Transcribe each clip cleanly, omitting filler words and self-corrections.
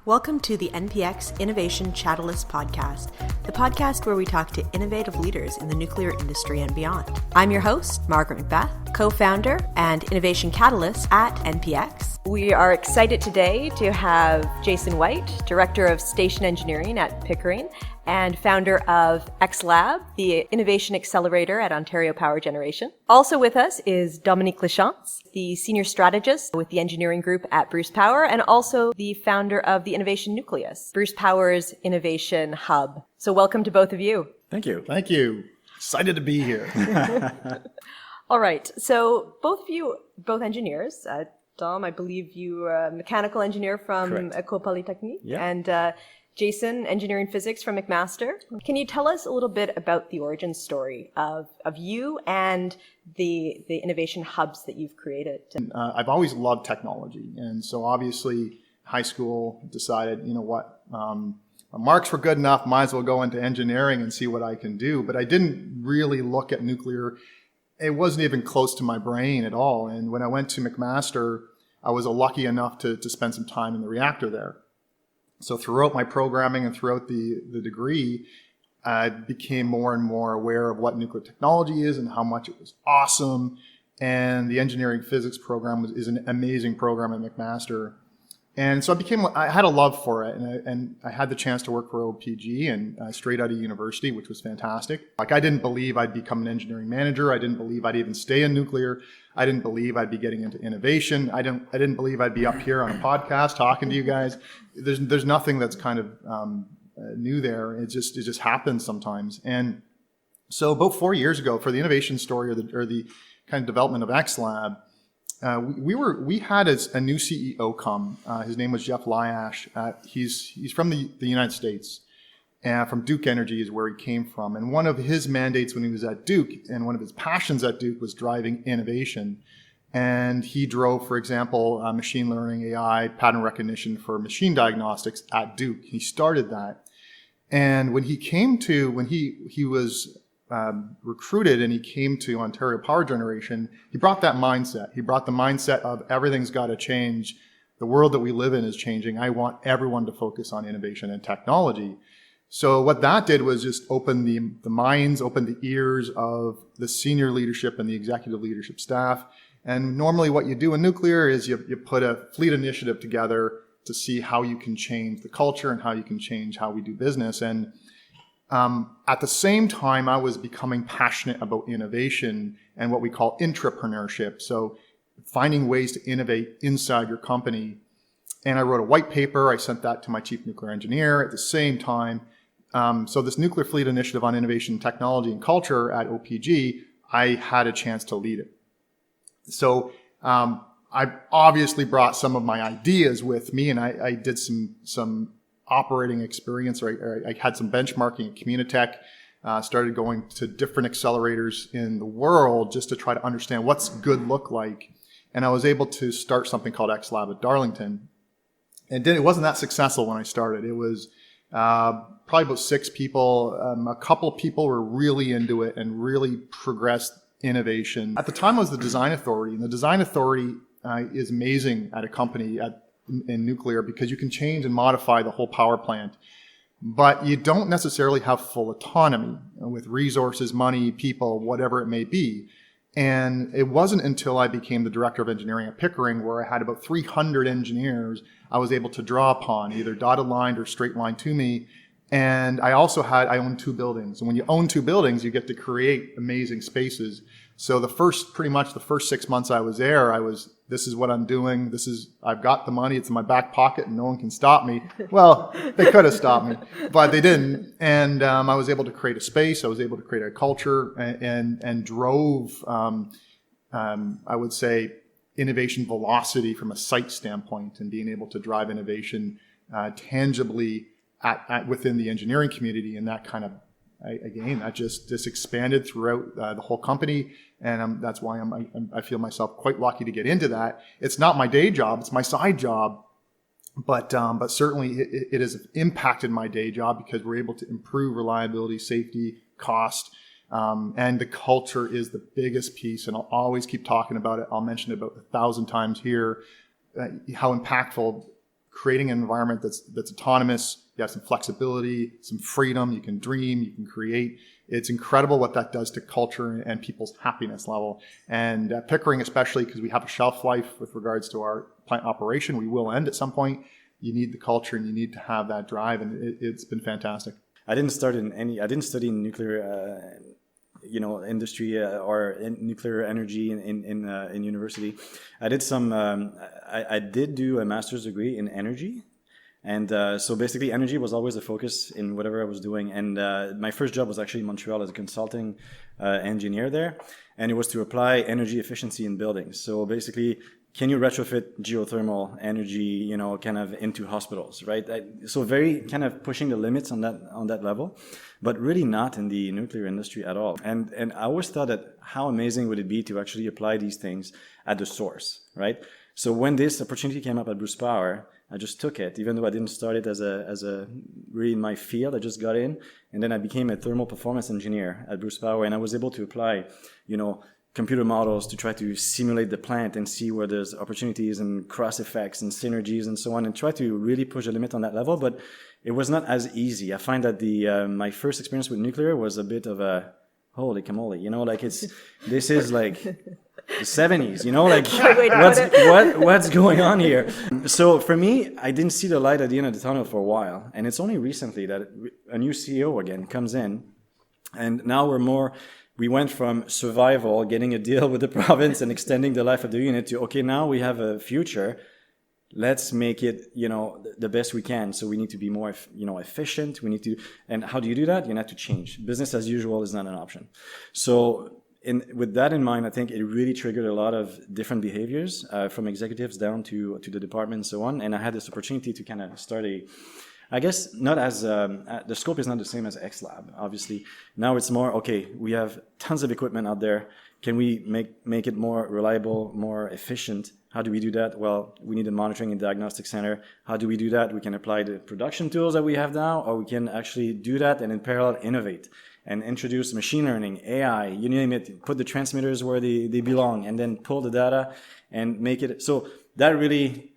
Welcome to the NPX Innovation Chatalyst podcast, the podcast where we talk to innovative leaders in the nuclear industry and beyond. I'm your host, Margaret Macbeth, co-founder and innovation catalyst at NPX. We are excited today to have Jason Wight, Director of Station Engineering at Pickering and founder of XLab, the innovation accelerator at Ontario Power Generation. Also with us is Dominique LaChance, the senior strategist with the engineering group at Bruce Power, and also the founder of the Innovation Nucleus, Bruce Power's innovation hub. So welcome to both of you. Thank you. Thank you. Excited to be here. All right. So both of you, both engineers. Dom, I believe you are a mechanical engineer from École Polytechnique. Yeah. And Jason, engineering physics from McMaster. Can you tell us a little bit about the origin story of you and the innovation hubs that you've created? I've always loved technology. And so obviously high school decided, you know what, my marks were good enough, might as well go into engineering and see what I can do. But I didn't really look at nuclear. It wasn't even close to my brain at all. And when I went to McMaster, I was lucky enough to spend some time in the reactor there. So throughout my programming and throughout the degree, I became more and more aware of what nuclear technology is and how much it was awesome. And the engineering physics program is an amazing program at McMaster. And so I had a love for it, and I had the chance to work for OPG and straight out of university, which was fantastic. Like, I didn't believe I'd become an engineering manager. I didn't believe I'd even stay in nuclear. I didn't believe I'd be getting into innovation. I didn't believe I'd be up here on a podcast talking to you guys. There's nothing that's kind of new there. It just happens sometimes. And so about 4 years ago, for the innovation story or the kind of development of XLab, we had a new CEO come. His name was Jeff Lyash. He's from the United States, and from Duke Energy is where he came from. And one of his mandates when he was at Duke, and one of his passions at Duke, was driving innovation. And he drove, for example, machine learning, AI, pattern recognition for machine diagnostics at Duke. He started that. And when he was recruited and he came to Ontario Power Generation, he brought that mindset. He brought the mindset of everything's got to change. The world that we live in is changing. I want everyone to focus on innovation and technology. So what that did was just open the minds, open the ears of the senior leadership and the executive leadership staff. And normally what you do in nuclear is you put a fleet initiative together to see how you can change the culture and how you can change how we do business. And at the same time, I was becoming passionate about innovation and what we call intrapreneurship. So finding ways to innovate inside your company. And I wrote a white paper. I sent that to my chief nuclear engineer at the same time. So this nuclear fleet initiative on innovation, technology, and culture at OPG, I had a chance to lead it. So I obviously brought some of my ideas with me, and I did some operating experience, or I had some benchmarking at Communitech, started going to different accelerators in the world just to try to understand what's good look like. And I was able to start something called XLab at Darlington. And it wasn't that successful when I started. It was probably about 6 people. A couple of people were really into it and really progressed innovation. At the time, I was the design authority, and the design authority is amazing at a company in nuclear because you can change and modify the whole power plant, but you don't necessarily have full autonomy with resources, money, people, whatever it may be. And it wasn't until I became the director of engineering at Pickering, where I had about 300 engineers I was able to draw upon, either dotted line or straight line to me. And I owned 2 buildings. And when you own 2 buildings, you get to create amazing spaces. So pretty much the first 6 months I was there, this is what I'm doing. I've got the money. It's in my back pocket and no one can stop me. Well, they could have stopped me, but they didn't. And I was able to create a space. I was able to create a culture and drove, I would say, innovation velocity from a site standpoint, and being able to drive innovation tangibly within the engineering community. And that kind of, again, that just expanded throughout the whole company, and that's why I feel myself quite lucky to get into that. It's not my day job; it's my side job, but certainly it has impacted my day job because we're able to improve reliability, safety, cost, and the culture is the biggest piece. And I'll always keep talking about it. I'll mention it about 1,000 times here. How impactful creating an environment that's autonomous. You have some flexibility, some freedom. You can dream, you can create. It's incredible what that does to culture and people's happiness level. And at Pickering, especially because we have a shelf life with regards to our plant operation, we will end at some point. You need the culture and you need to have that drive, and it's been fantastic. I didn't study in nuclear, industry or in nuclear energy in university. I did I did do a master's degree in energy. And so basically energy was always a focus in whatever I was doing. And my first job was actually in Montreal as a consulting engineer there. And it was to apply energy efficiency in buildings. So basically, can you retrofit geothermal energy, kind of into hospitals, right? So very kind of pushing the limits on that level, but really not in the nuclear industry at all. And I always thought that how amazing would it be to actually apply these things at the source, right? So when this opportunity came up at Bruce Power, I just took it, even though I didn't start it as a really in my field. I just got in, and then I became a thermal performance engineer at Bruce Power, and I was able to apply, computer models to try to simulate the plant and see where there's opportunities and cross effects and synergies and so on, and try to really push the limit on that level. But it was not as easy. I find that my first experience with nuclear was a bit of a holy camole, this is like the 70s, what's going on here? So for me, I didn't see the light at the end of the tunnel for a while. And it's only recently that a new CEO again comes in. And now we went from survival, getting a deal with the province and extending the life of the unit to, okay, now we have a future. Let's make it, the best we can. So we need to be more, efficient. And how do you do that? You have to change. Business as usual is not an option. So with that in mind, I think it really triggered a lot of different behaviors from executives down to the department and so on. And I had this opportunity to kind of start I guess not as, the scope is not the same as XLab, obviously. Now it's more, okay, we have tons of equipment out there. Can we make it more reliable, more efficient? How do we do that? Well, we need a monitoring and diagnostic center. How do we do that? We can apply the production tools that we have now, or we can actually do that and in parallel innovate and introduce machine learning, AI, you name it, put the transmitters where they belong, and then pull the data and make it. So that really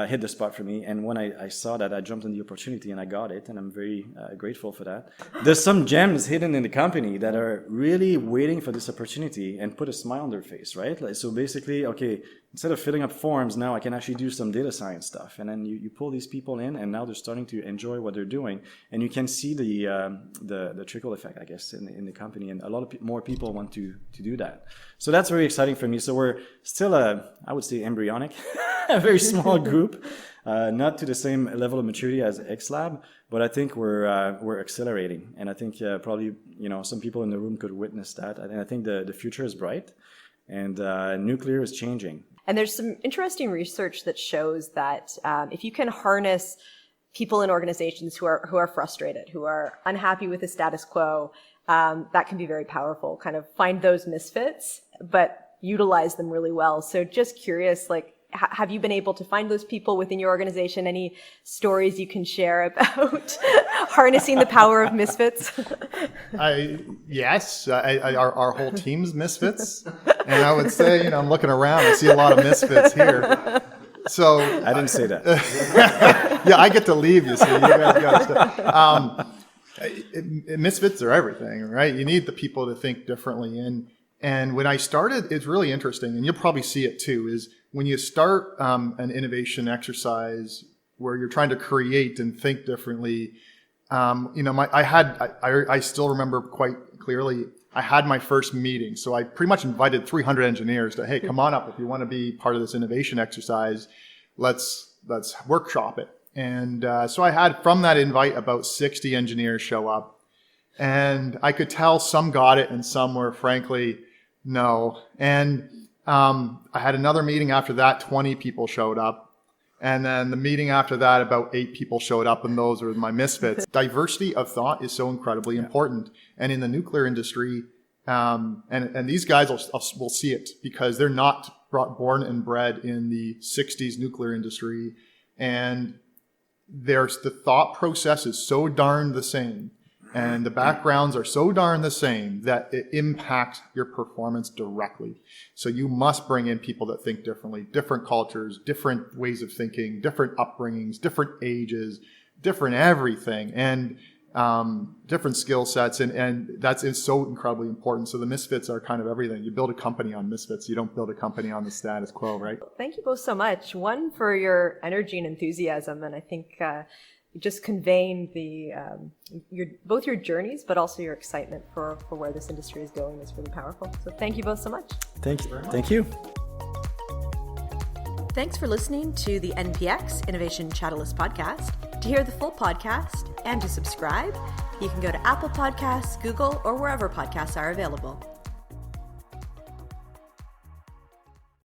hit the spot for me. And when I saw that, I jumped on the opportunity and I got it. And I'm very grateful for that. There's some gems hidden in the company that are really waiting for this opportunity and put a smile on their face, right? So basically, okay, instead of filling up forms, now I can actually do some data science stuff. And then you pull these people in, and now they're starting to enjoy what they're doing. And you can see the trickle effect, I guess, in the company. And a lot of more people want to do that. So that's very exciting for me. So we're still I would say embryonic, a very small group, not to the same level of maturity as XLab, but I think we're accelerating. And I think probably, some people in the room could witness that. And I think the future is bright, and nuclear is changing. And there's some interesting research that shows that if you can harness people in organizations who are frustrated, who are unhappy with the status quo, that can be very powerful. Kind of find those misfits, but utilize them really well. So just curious, have you been able to find those people within your organization? Any stories you can share about harnessing the power of misfits? Yes, our whole team's misfits. And I would say, I'm looking around, I see a lot of misfits here. So I didn't say that. Yeah, I get to leave, you see. You guys got to misfits are everything, right? You need the people to think differently. And when I started, it's really interesting, and you'll probably see it too, is when you start an innovation exercise where you're trying to create and think differently, I still remember quite clearly, I had my first meeting. So I pretty much invited 300 engineers to, hey, come on up if you want to be part of this innovation exercise. Let's workshop it. And so I had, from that invite, about 60 engineers show up. And I could tell some got it and some were, frankly, no. And I had another meeting after that, 20 people showed up. And then the meeting after that, about 8 people showed up, and those were my misfits. Diversity of thought is so incredibly important. And in the nuclear industry, and these guys will see it because they're not born and bred in the 60s nuclear industry. And the thought process is so darn the same. And the backgrounds are so darn the same that it impacts your performance directly. So you must bring in people that think differently, different cultures, different ways of thinking, different upbringings, different ages, different everything, and different skill sets. And that's is so incredibly important. So the misfits are kind of everything. You build a company on misfits. You don't build a company on the status quo, right? Thank you both so much. One, for your energy and enthusiasm, and I think just conveying both your journeys, but also your excitement for where this industry is going is really powerful. So thank you both so much. Thank you. Thanks for listening to the NPX Innovation Chatalyst podcast. To hear the full podcast and to subscribe, you can go to Apple Podcasts, Google, or wherever podcasts are available.